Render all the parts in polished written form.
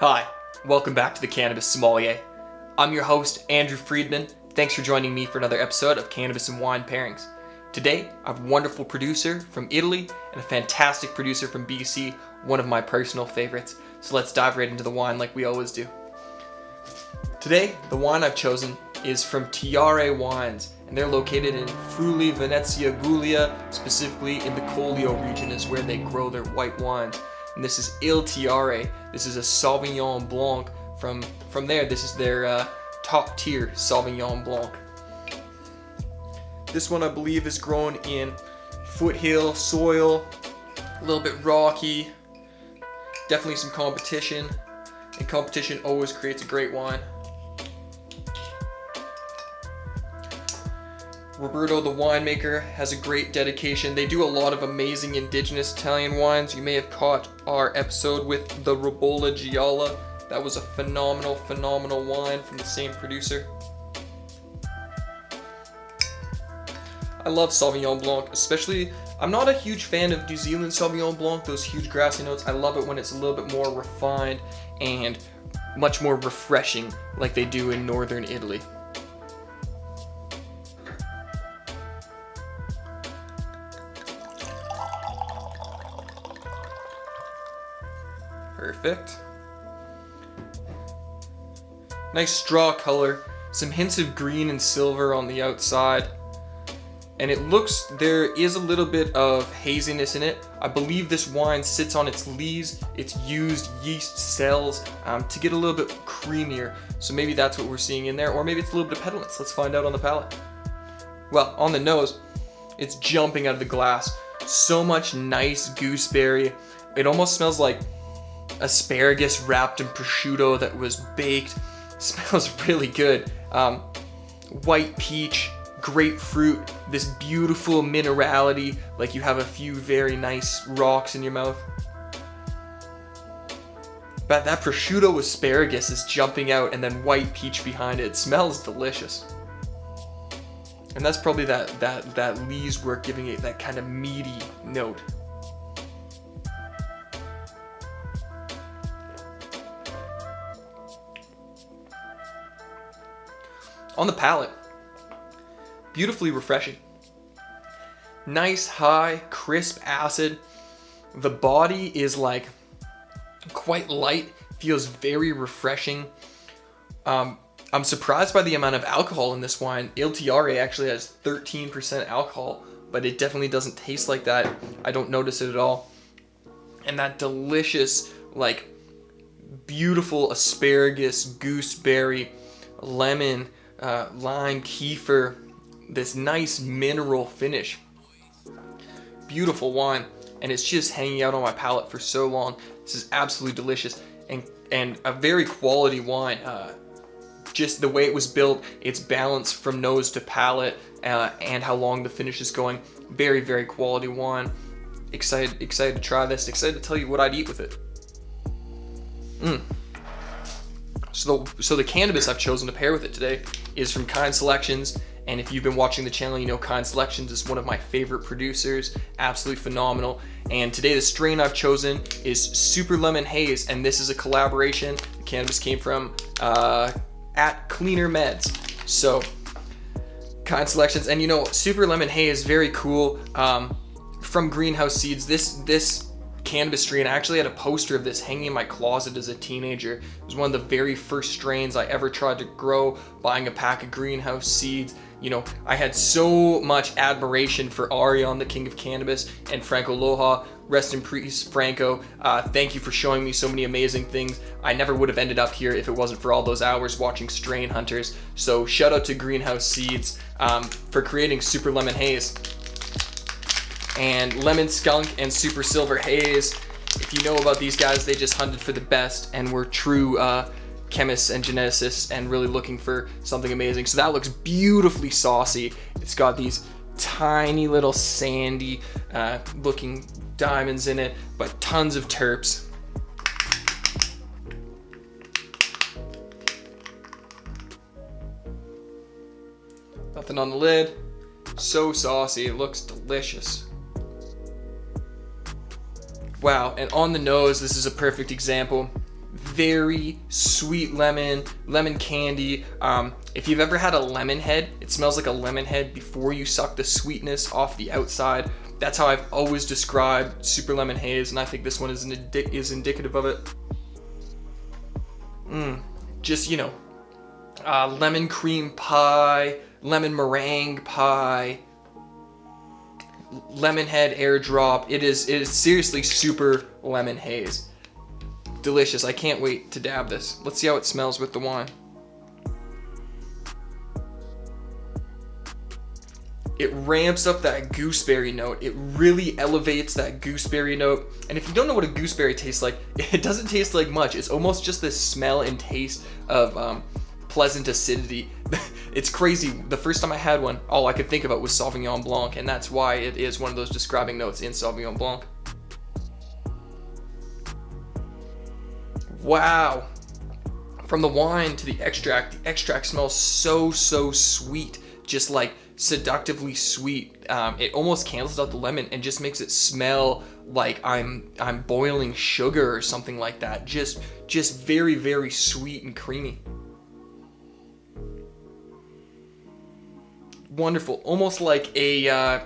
Hi, welcome back to the Cannabis Sommelier. I'm your host, Andrew Freedman. Thanks for joining me for another episode of Cannabis and Wine Pairings. Today, I have a wonderful producer from Italy and a fantastic producer from BC, one of my personal favorites. So let's dive right into the wine like we always do. Today, the wine I've chosen is from Tiare Wines, and they're located in Friuli Venezia Giulia, specifically in the Collio region is where they grow their white wines. And this is Il Tiare. This is a Sauvignon Blanc from there. This is their top tier Sauvignon Blanc. This one I believe is grown in foothill soil, a little bit rocky, definitely some competition, and competition always creates a great wine. Roberto, the winemaker, has a great dedication. They do a lot of amazing indigenous Italian wines. You may have caught our episode with the Ribolla Gialla. That was a phenomenal wine from the same producer. I love Sauvignon Blanc, especially, I'm not a huge fan of New Zealand Sauvignon Blanc, those huge grassy notes. I love it when it's a little bit more refined and much more refreshing like they do in northern Italy. Perfect. Nice straw color, some hints of green and silver on the outside. And it looks, there is a little bit of haziness in it. I believe this wine sits on its lees. It's used yeast cells to get a little bit creamier. So maybe that's what we're seeing in there, or maybe it's a little bit of petulance. Let's find out on the palate. Well, on the nose, it's jumping out of the glass. So much nice gooseberry. It almost smells like asparagus wrapped in prosciutto that was baked. Smells really good. White peach, grapefruit, this beautiful minerality, like you have a few very nice rocks in your mouth. But that prosciutto asparagus is jumping out, and then white peach behind it. It smells delicious. And that's probably that lees work giving it that kind of meaty note. On the palate, beautifully refreshing. Nice, high, crisp acid. The body is like quite light, feels very refreshing. I'm surprised by the amount of alcohol in this wine. Il Tiare actually has 13% alcohol, but it definitely doesn't taste like that. I don't notice it at all. And that delicious, like, beautiful asparagus, gooseberry, lemon, lime, kefir, this nice mineral finish. Beautiful wine, and it's just hanging out on my palate for so long. This is absolutely delicious, and a very quality wine. Just the way it was built, its balance from nose to palate, and how long the finish is going. Very quality wine. Excited to try this. Excited to tell you what I'd eat with it. So the cannabis I've chosen to pair with it today is from Kind Selections, and if you've been watching the channel, you know Kind Selections is one of my favorite producers, absolutely phenomenal. And today the strain I've chosen is Super Lemon Haze, and this is a collaboration. The cannabis came from at Cleaner Meds. So Kind Selections, and you know, Super Lemon Haze, very cool. From Greenhouse Seeds, this cannabis strain, I actually had a poster of this hanging in my closet as a teenager. It was one of the very first strains I ever tried to grow, buying a pack of Greenhouse Seeds. You know, I had so much admiration for Arion, the king of cannabis, and Franco Loja. Rest in peace, Franco. Thank you for showing me so many amazing things. I never would have ended up here if it wasn't for all those hours watching Strain Hunters. So shout out to Greenhouse Seeds for creating Super Lemon Haze. And Lemon Skunk and Super Silver Haze. If you know about these guys, they just hunted for the best and were true chemists and geneticists and really looking for something amazing. So that looks beautifully saucy. It's got these tiny little sandy looking diamonds in it, but tons of terps. Nothing on the lid. So saucy, it looks delicious. Wow, and on the nose, this is a perfect example. very sweet lemon candy. If you've ever had a lemon head, it smells like a lemon head before you suck the sweetness off the outside. That's how I've always described Super Lemon Haze, and I think this one is indicative of it. Just, you know, lemon cream pie, lemon meringue pie, lemon head airdrop. It is seriously Super Lemon Haze. Delicious. I can't wait to dab this. Let's see how it smells with the wine. It ramps up that gooseberry note. It really elevates that gooseberry note. And if you don't know what a gooseberry tastes like, it doesn't taste like much. It's almost just this smell and taste of pleasant acidity. It's crazy. The first time I had one, all I could think about was Sauvignon Blanc, and that's why it is one of those describing notes in Sauvignon Blanc. Wow. From the wine to the extract smells so sweet, just like seductively sweet. It almost cancels out the lemon and just makes it smell like I'm boiling sugar or something like that. Just very sweet and creamy. Wonderful. Almost like a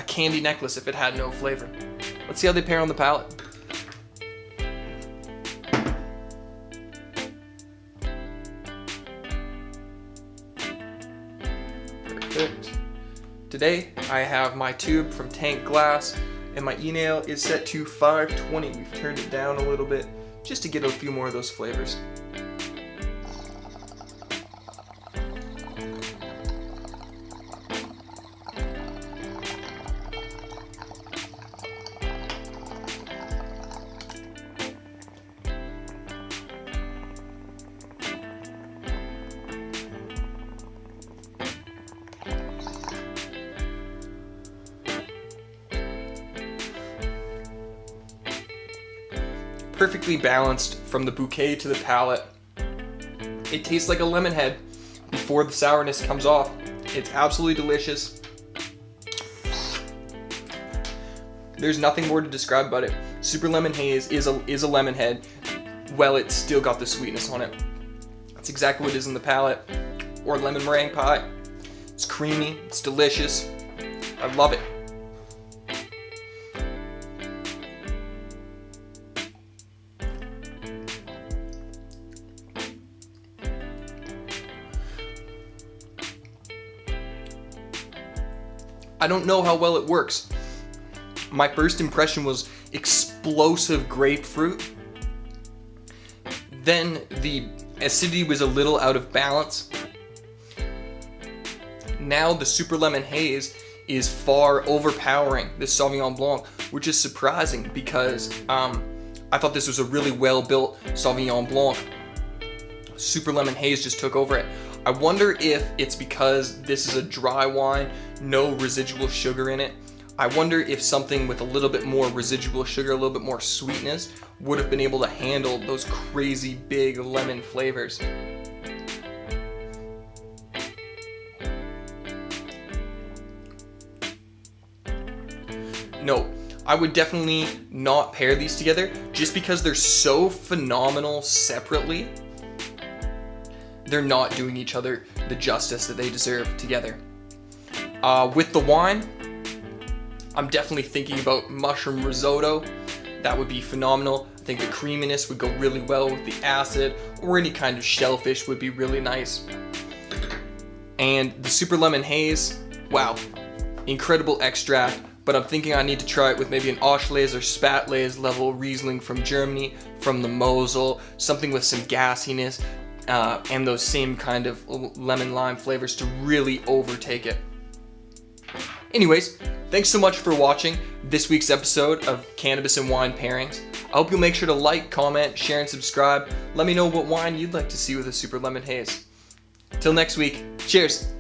candy necklace if it had no flavor. Let's see how they pair on the palate. Perfect. Today I have my tube from Tank Glass, and my e-nail is set to 520. We've turned it down a little bit just to get a few more of those flavors. Perfectly balanced from the bouquet to the palate. It tastes like a lemon head before the sourness comes off. It's absolutely delicious. There's nothing more to describe about it. Super Lemon Haze is a lemon head. Well, it's still got the sweetness on it. That's exactly what it is in the palate. Or lemon meringue pie. It's creamy. It's delicious. I love it. I don't know how well it works. My first impression was explosive grapefruit. Then the acidity was a little out of balance. Now the Super Lemon Haze is far overpowering this Sauvignon Blanc, which is surprising because I thought this was a really well-built Sauvignon Blanc. Super Lemon Haze just took over it. I wonder if it's because this is a dry wine, no residual sugar in it. I wonder if something with a little bit more residual sugar, a little bit more sweetness, would have been able to handle those crazy big lemon flavors. No, I would definitely not pair these together just because they're so phenomenal separately. They're not doing each other the justice that they deserve together. With the wine, I'm definitely thinking about mushroom risotto. That would be phenomenal. I think the creaminess would go really well with the acid, or any kind of shellfish would be really nice. And the Super Lemon Haze, wow, incredible extract, but I'm thinking I need to try it with maybe an Auslese or Spätlese level Riesling from Germany, from the Mosel, something with some gassiness, and those same kind of lemon lime flavors to really overtake it. Anyways, thanks so much for watching this week's episode of Cannabis and Wine Pairings. I hope you'll make sure to like, comment, share, and subscribe. Let me know what wine you'd like to see with a Super Lemon Haze. Till next week, cheers!